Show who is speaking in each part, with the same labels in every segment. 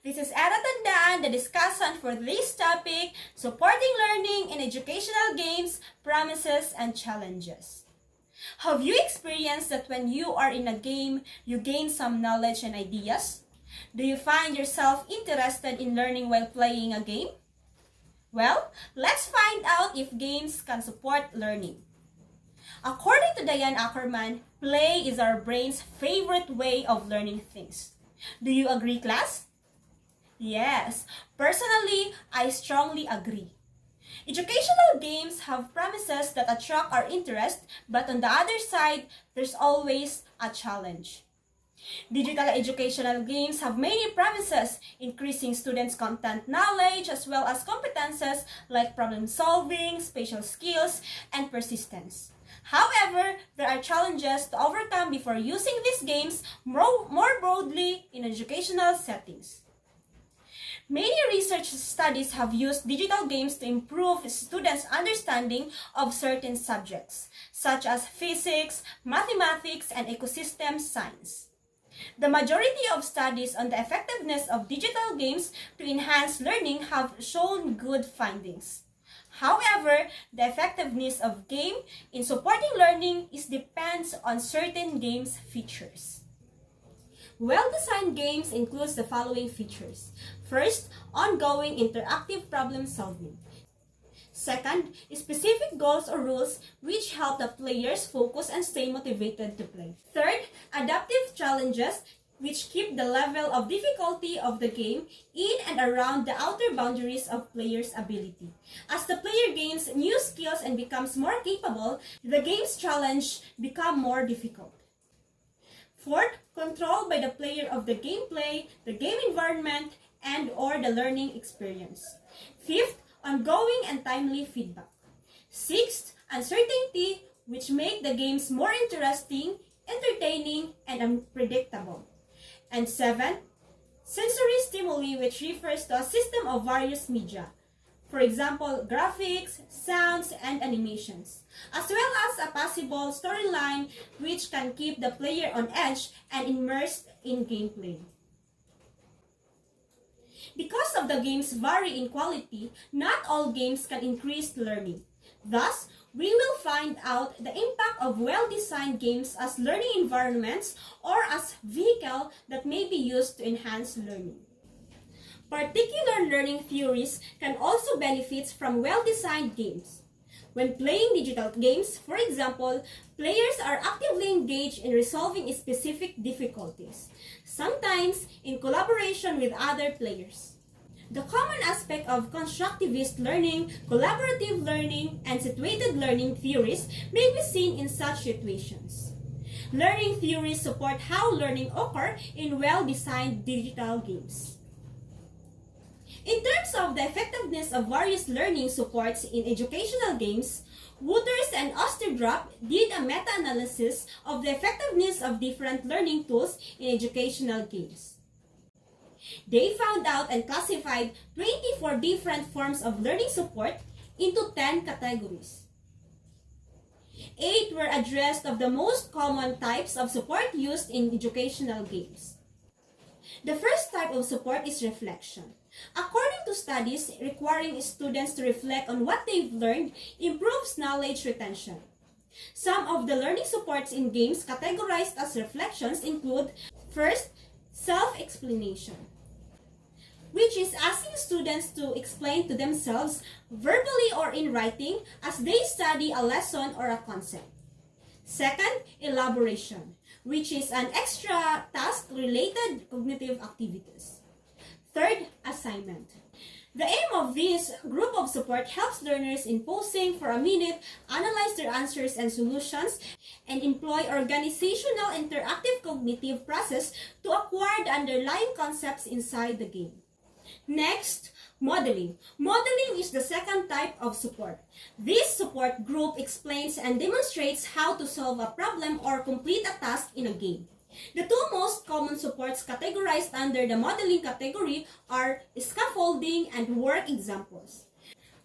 Speaker 1: This is Era Tandaan, the discussant for this topic, supporting learning in educational games, promises, and challenges. Have you experienced that when you are in a game, you gain some knowledge and ideas? Do you find yourself interested in learning while playing a game? Well, let's find out if games can support learning. According to Diane Ackerman, play is our brain's favorite way of learning things. Do you agree, class? Yes, personally, I strongly agree. Educational games have promises that attract our interest, but on the other side, there's always a challenge. Digital educational games have many promises, increasing students' content knowledge as well as competences like problem solving, spatial skills, and persistence. However, there are challenges to overcome before using these games more broadly in educational settings. Many research studies have used digital games to improve students' understanding of certain subjects, such as physics, mathematics, and ecosystem science. The majority of studies on the effectiveness of digital games to enhance learning have shown good findings. However, the effectiveness of game in supporting learning depends on certain games features. Well-designed games includes the following features. First, ongoing interactive problem solving. Second, specific goals or rules which help the players focus and stay motivated to play. Third, adaptive challenges which keep the level of difficulty of the game in and around the outer boundaries of players' ability. As the player gains new skills and becomes more capable, the game's challenge becomes more difficult. Fourth, control by the player of the gameplay, the game environment, and or the learning experience. Fifth, ongoing and timely feedback. Sixth, uncertainty, which make the games more interesting, entertaining, and unpredictable. And seventh, sensory stimuli, which refers to a system of various media. For example, graphics, sounds, and animations, as well as a possible storyline which can keep the player on edge and immersed in gameplay. Because of the games vary in quality, not all games can increase learning. Thus, we will find out the impact of well-designed games as learning environments or as vehicles that may be used to enhance learning. Particular learning theories can also benefit from well-designed games. When playing digital games, for example, players are actively engaged in resolving specific difficulties, sometimes in collaboration with other players. The common aspect of constructivist learning, collaborative learning, and situated learning theories may be seen in such situations. Learning theories support how learning occurs in well-designed digital games. In terms of the effectiveness of various learning supports in educational games, Wouters and Osterdrap did a meta-analysis of the effectiveness of different learning tools in educational games. They found out and classified 24 different forms of learning support into 10 categories. 8 were addressed of the most common types of support used in educational games. The first type of support is reflection. According to studies, requiring students to reflect on what they've learned improves knowledge retention. Some of the learning supports in games categorized as reflections include, first, self-explanation, which is asking students to explain to themselves verbally or in writing as they study a lesson or a concept. Second, elaboration, which is an extra task-related cognitive activities. Third, assignment. The aim of this group of support helps learners in pausing for a minute, analyze their answers and solutions, and employ organizational interactive cognitive process to acquire the underlying concepts inside the game. Next, modeling. Modeling is the second type of support. This support group explains and demonstrates how to solve a problem or complete a task in a game. The two most common supports categorized under the modeling category are scaffolding and work examples.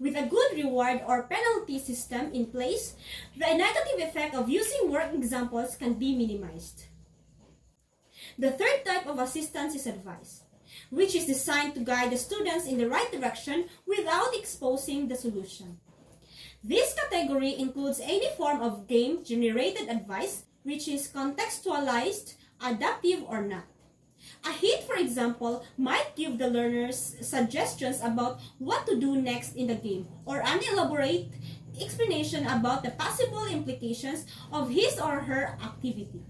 Speaker 1: With a good reward or penalty system in place, the negative effect of using work examples can be minimized. The third type of assistance is advice. which is designed to guide the students in the right direction without exposing the solution. This category includes any form of game-generated advice, which is contextualized, adaptive, or not. A hint, for example, might give the learners suggestions about what to do next in the game, or an elaborate explanation about the possible implications of his or her activity.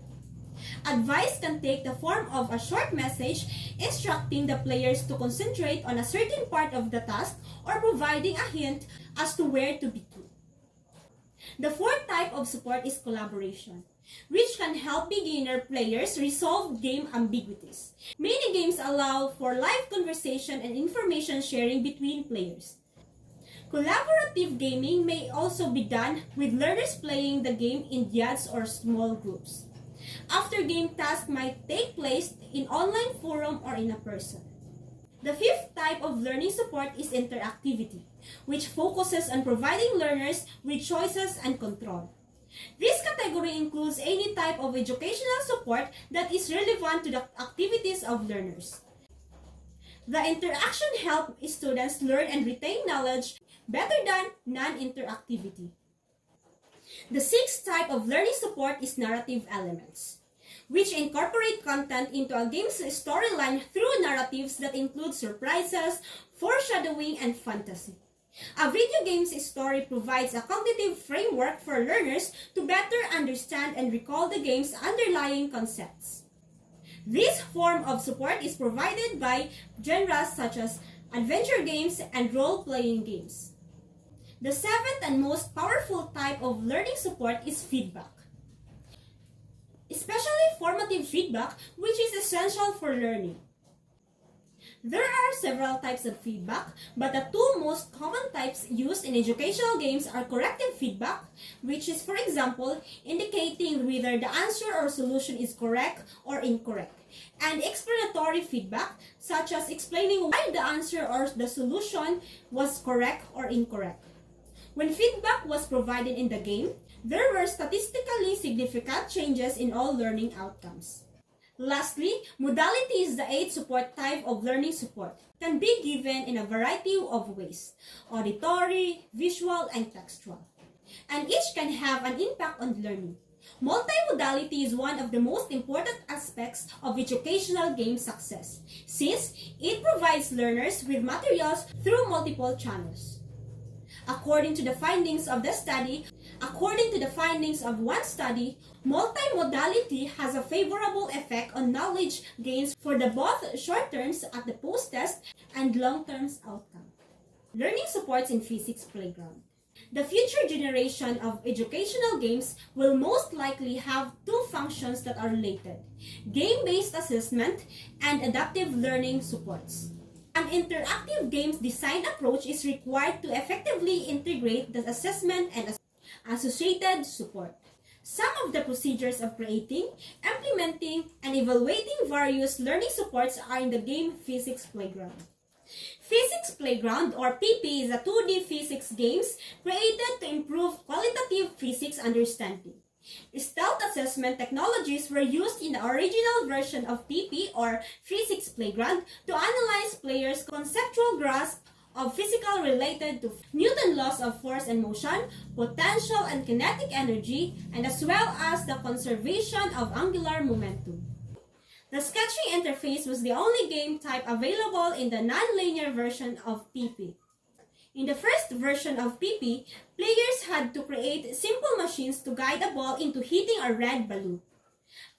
Speaker 1: Advice can take the form of a short message instructing the players to concentrate on a certain part of the task or providing a hint as to where to begin. The fourth type of support is collaboration, which can help beginner players resolve game ambiguities. Many games allow for live conversation and information sharing between players. Collaborative gaming may also be done with learners playing the game in dyads or small groups. After-game tasks might take place in online forum or in a person. The fifth type of learning support is interactivity, which focuses on providing learners with choices and control. This category includes any type of educational support that is relevant to the activities of learners. The interaction helps students learn and retain knowledge better than non-interactivity. The sixth type of learning support is narrative elements, which incorporate content into a game's storyline through narratives that include surprises, foreshadowing, and fantasy. A video game's story provides a cognitive framework for learners to better understand and recall the game's underlying concepts. This form of support is provided by genres such as adventure games and role-playing games. The seventh and most powerful type of learning support is feedback, especially formative feedback, which is essential for learning. There are several types of feedback, but the two most common types used in educational games are corrective feedback, which is, for example, indicating whether the answer or solution is correct or incorrect, and explanatory feedback, such as explaining why the answer or the solution was correct or incorrect. When feedback was provided in the game, there were statistically significant changes in all learning outcomes. Lastly, modality is the eighth support type of learning support. It can be given in a variety of ways: auditory, visual, and textual. And each can have an impact on learning. Multimodality is one of the most important aspects of educational game success, since it provides learners with materials through multiple channels. According to the findings of one study, multimodality has a favorable effect on knowledge gains for the both short terms at the post-test and long-term outcome. Learning supports in physics playground. The future generation of educational games will most likely have two functions that are related: game-based assessment and adaptive learning supports. An interactive games design approach is required to effectively integrate the assessment and associated support. Some of the procedures of creating, implementing, and evaluating various learning supports are in the game Physics Playground. Physics Playground, or PP, is a 2D physics games created to improve qualitative physics understanding. Stealth assessment technologies were used in the original version of PP, or Physics Playground, to analyze players' conceptual grasp of physical related to Newton's laws of force and motion, potential and kinetic energy, and as well as the conservation of angular momentum. The sketching interface was the only game type available in the nonlinear version of PP. In the first version of PP, players had to create simple machines to guide a ball into hitting a red balloon.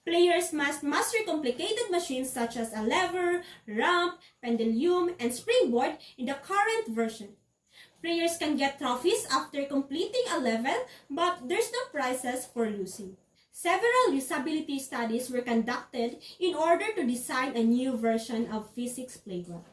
Speaker 1: Players must master complicated machines such as a lever, ramp, pendulum, and springboard in the current version. Players can get trophies after completing a level, but there's no prizes for losing. Several usability studies were conducted in order to design a new version of Physics Playground.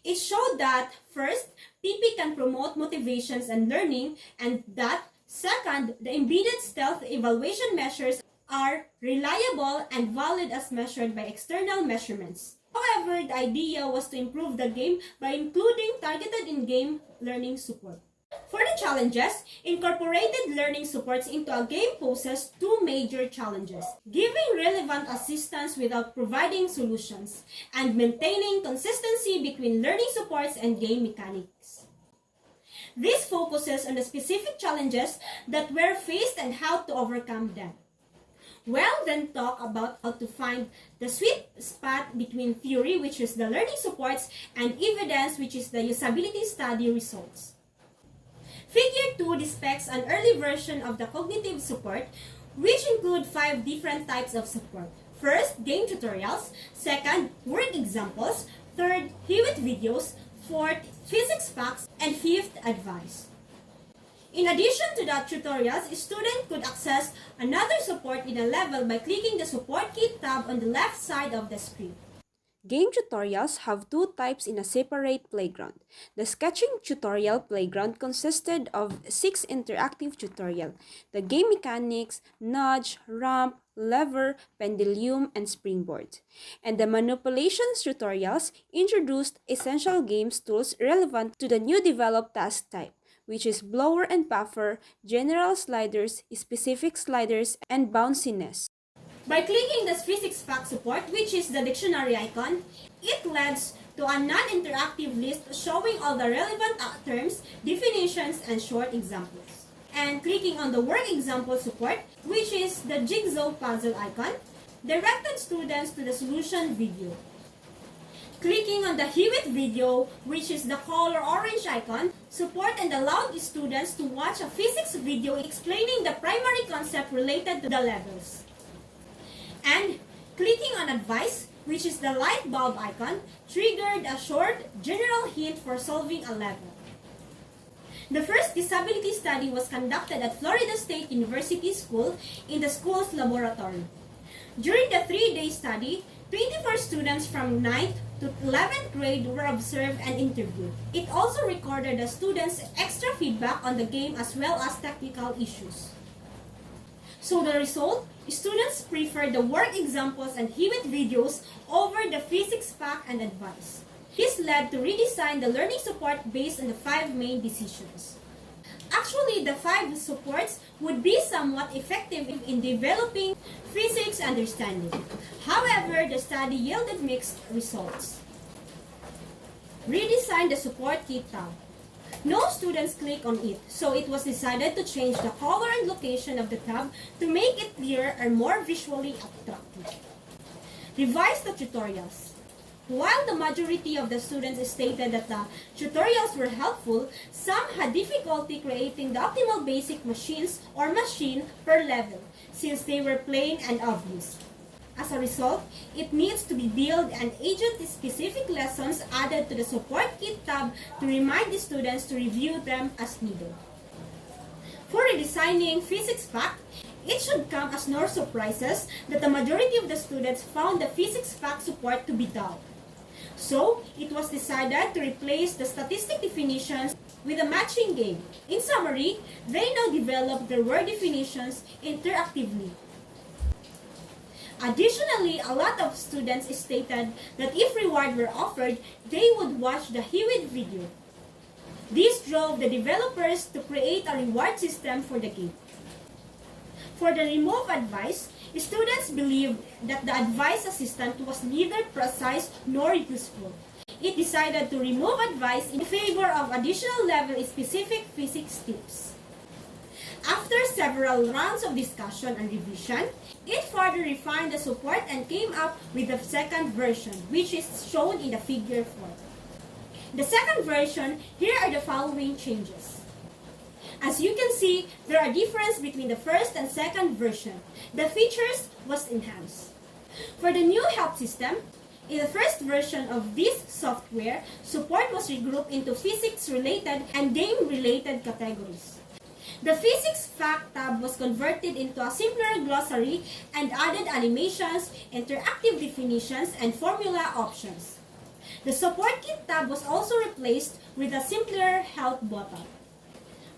Speaker 1: It showed that, first, PP can promote motivations and learning, and that, second, the embedded stealth evaluation measures are reliable and valid as measured by external measurements. However, the idea was to improve the game by including targeted in-game learning support. For the challenges, incorporated learning supports into a game poses two major challenges: giving relevant assistance without providing solutions, and maintaining consistency between learning supports and game mechanics. This focuses on the specific challenges that were faced and how to overcome them. We'll then talk about how to find the sweet spot between theory, which is the learning supports, and evidence, which is the usability study results. Figure 2 depicts an early version of the cognitive support, which include 5 different types of support. First, game tutorials. Second, work examples. Third, Hewitt videos. Fourth, physics facts. And fifth, advice. In addition to the tutorials, a student could access another support in a level by clicking the Support Kit tab on the left side of the screen.
Speaker 2: Game tutorials have two types in a separate playground. The sketching tutorial playground consisted of 6 interactive tutorials: the game mechanics, nudge, ramp, lever, pendulum, and springboard. And the manipulations tutorials introduced essential games tools relevant to the new developed task type, which is blower and puffer, general sliders, specific sliders, and bounciness.
Speaker 1: By clicking the physics fact support, which is the dictionary icon, it leads to a non-interactive list showing all the relevant terms, definitions, and short examples. And clicking on the work example support, which is the jigsaw puzzle icon, directed students to the solution video. Clicking on the Hewitt video, which is the color orange icon, support and allowed students to watch a physics video explaining the primary concept related to the levels. And clicking on advice, which is the light bulb icon, triggered a short general hint for solving a level. The first disability study was conducted at Florida State University School in the school's laboratory. During the 3-day study, 24 students from 9th to 11th grade were observed and interviewed. It also recorded the students' extra feedback on the game as well as technical issues. So the result, students preferred the work examples and Hewitt videos over the physics fact and advice. This led to redesign the learning support based on the 5 main decisions. Actually, the 5 supports would be somewhat effective in developing physics understanding. However, the study yielded mixed results. Redesign the support kit tab. No students click on it, so it was decided to change the color and location of the tab to make it clearer and more visually attractive. Revise the tutorials. While the majority of the students stated that the tutorials were helpful, some had difficulty creating the optimal basic machines or machine per level, since they were plain and obvious. As a result, it needs to be built and agent-specific lessons added to the support kit tab to remind the students to review them as needed. For redesigning physics fact, it should come as no surprises that the majority of the students found the physics fact support to be dull. So, it was decided to replace the statistic definitions with a matching game. In summary, they now develop their word definitions interactively. Additionally, a lot of students stated that if reward were offered, they would watch the Hewitt video. This drove the developers to create a reward system for the game. For the remove advice, students believed that the advice assistant was neither precise nor useful. It decided to remove advice in favor of additional level-specific physics tips. After several rounds of discussion and revision, it further refined the support and came up with the second version, which is shown in the figure 4. The second version, here are the following changes. As you can see, there are differences between the first and second version. The features was enhanced. For the new help system, in the first version of this software, support was regrouped into physics-related and game-related categories. The physics fact tab was converted into a simpler glossary and added animations, interactive definitions, and formula options. The support kit tab was also replaced with a simpler help button.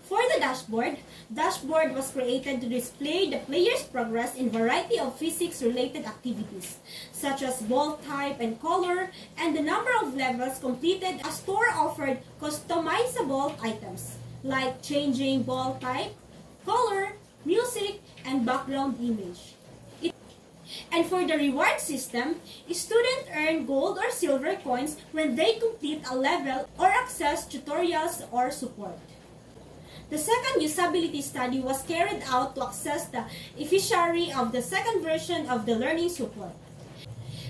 Speaker 1: For the dashboard was created to display the player's progress in variety of physics-related activities, such as ball type and color, and the number of levels completed. A store offered customizable items. like changing ball type, color, music, and background image. And for the reward system, students earn gold or silver coins when they complete a level or access tutorials or support. The second usability study was carried out to assess the efficacy of the second version of the learning support.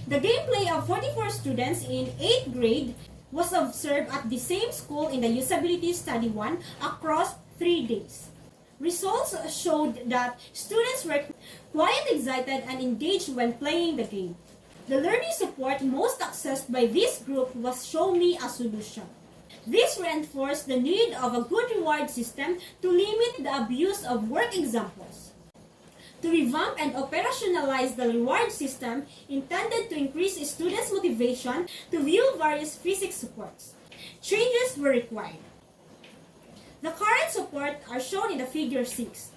Speaker 1: The gameplay of 44 students in 8th grade was observed at the same school in the usability study 1 across 3 days. Results showed that students were quite excited and engaged when playing the game. The learning support most accessed by this group was Show Me a Solution. This reinforced the need of a good reward system to limit the abuse of work examples. To revamp and operationalize the reward system intended to increase students' motivation to view various physics supports, changes were required. The current support are shown in the figure 6.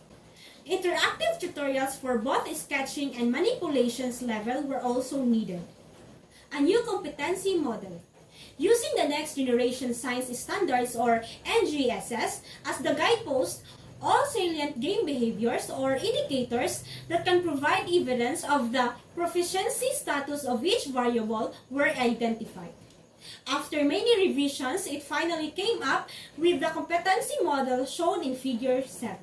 Speaker 1: Interactive tutorials for both sketching and manipulations level were also needed. A new competency model. Using the Next Generation Science Standards or NGSS as the guidepost, all salient game behaviors or indicators that can provide evidence of the proficiency status of each variable were identified. After many revisions, it finally came up with the competency model shown in figure 7.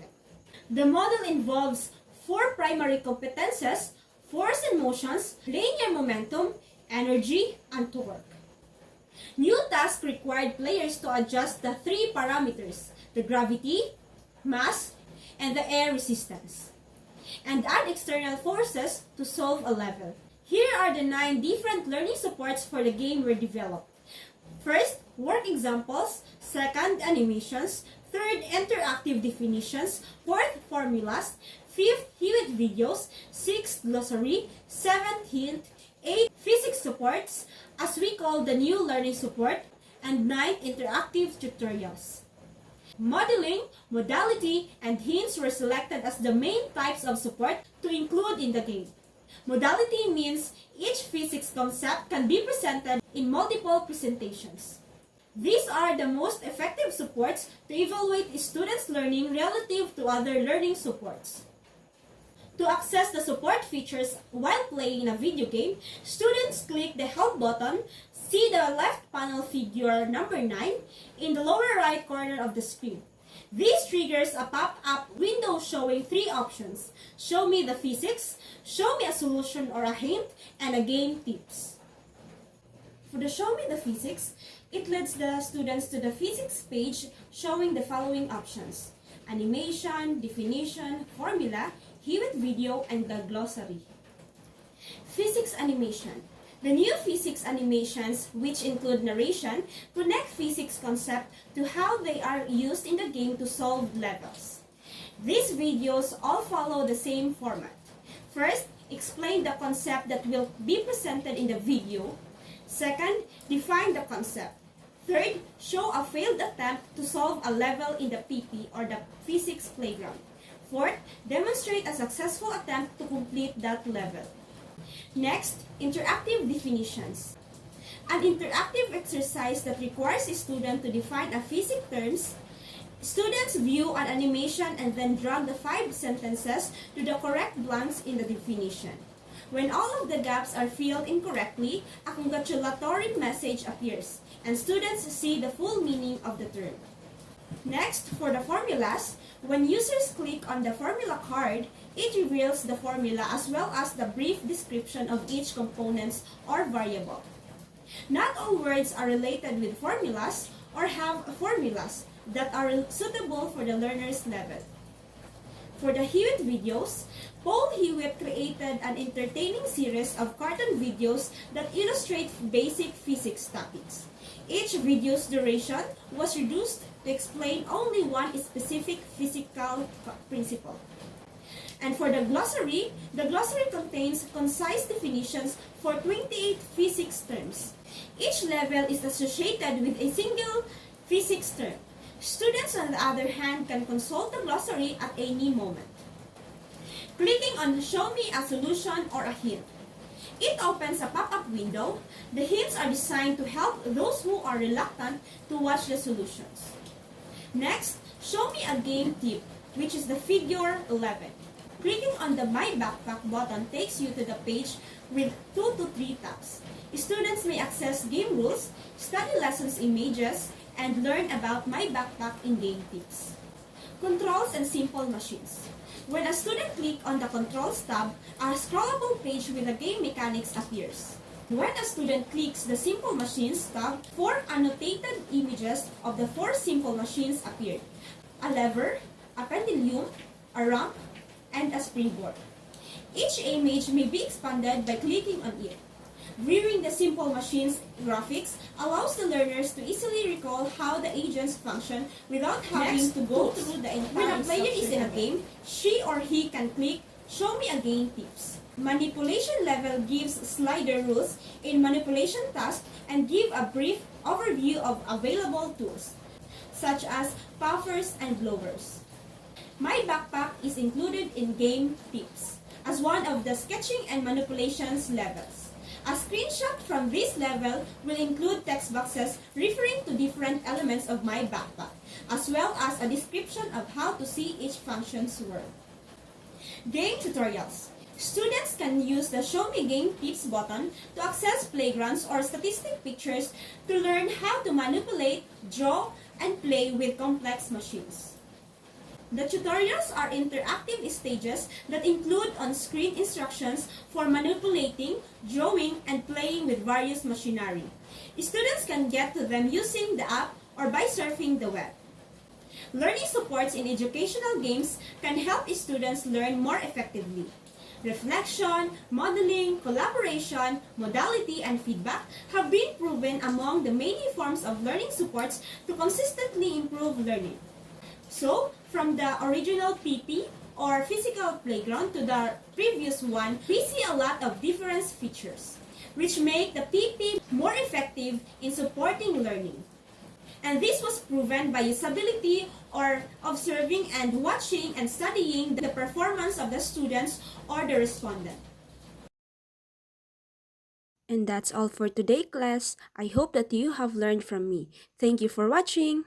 Speaker 1: The model involves 4 primary competences: force and motions, linear momentum, energy, and torque. New tasks required players to adjust the 3 parameters: the gravity, mass, and the air resistance, and add external forces to solve a level. Here are the 9 different learning supports for the game were developed. First, work examples. Second, animations. Third, interactive definitions. Fourth, formulas. Fifth, Hewitt videos. Sixth, glossary. Seventh, hint. Eighth, physics supports, as we call the new learning support. And ninth, interactive tutorials. Modeling, modality, and hints were selected as the main types of support to include in the game. Modality means each physics concept can be presented in multiple presentations. These are the most effective supports to evaluate students' learning relative to other learning supports. To access the support features while playing a video game, students click the Help button, see the left panel figure number 9 in the lower right corner of the screen. This triggers a pop-up window showing 3 options: Show me the physics, Show me a solution or a hint, and a game tips. For the Show me the physics, it leads the students to the physics page showing the following options: animation, definition, formula, Hewitt video, and the glossary. Physics animation. The new physics animations, which include narration, connect physics concept to how they are used in the game to solve levels. These videos all follow the same format. First, explain the concept that will be presented in the video. Second, define the concept. Third, show a failed attempt to solve a level in the PP or the physics playground. Fourth, demonstrate a successful attempt to complete that level. Next, interactive definitions. An interactive exercise that requires a student to define a physics terms. Students view an animation and then drag the 5 sentences to the correct blanks in the definition. When all of the gaps are filled incorrectly, a congratulatory message appears, and students see the full meaning of the term. Next, for the formulas, when users click on the formula card, it reveals the formula as well as the brief description of each component or variable. Not all words are related with formulas or have formulas that are suitable for the learner's level. For the Hewitt videos, Paul Hewitt created an entertaining series of cartoon videos that illustrate basic physics topics. Each video's duration was reduced to explain only one specific physical principle. And for the glossary contains concise definitions for 28 physics terms. Each level is associated with a single physics term. Students, on the other hand, can consult the glossary at any moment. Clicking on Show me a solution or a hint. It opens a pop-up window. The hints are designed to help those who are reluctant to watch the solutions. Next, Show me a game tip, which is the figure 11. Clicking on the My Backpack button takes you to the page with 2 to 3 tabs. Students may access game rules, study lessons images, and learn about My Backpack in game tips. Controls and simple machines. When a student clicks on the Controls tab, a scrollable page with the game mechanics appears. When a student clicks the Simple Machines tab, 4 annotated images of the 4 simple machines appear: a lever, a pendulum, a ramp, and a springboard. Each image may be expanded by clicking on it. Viewing the Simple Machines graphics allows the learners to easily recall how the agents function without having to go through the entire When a player is in a game, she or he can click Show Me a Game Tips. Manipulation level gives slider rules in manipulation tasks and give a brief overview of available tools, such as puffers and blowers. My Backpack is included in Game Tips as one of the sketching and manipulations levels. A screenshot from this level will include text boxes referring to different elements of My Backpack, as well as a description of how to see each function's work. Game tutorials. Students can use the Show Me Game Tips button to access playgrounds or statistic pictures to learn how to manipulate, draw, and play with complex machines. The tutorials are interactive stages that include on-screen instructions for manipulating, drawing, and playing with various machinery. Students can get to them using the app or by surfing the web. Learning supports in educational games can help students learn more effectively. Reflection, modeling, collaboration, modality, and feedback have been proven among the many forms of learning supports to consistently improve learning. So, from the original PP or physical playground to the previous one, we see a lot of different features, which make the PP more effective in supporting learning. And this was proven by usability or observing and watching and studying the performance of the students or the respondent.
Speaker 2: And that's all for today, class. I hope that you have learned from me. Thank you for watching.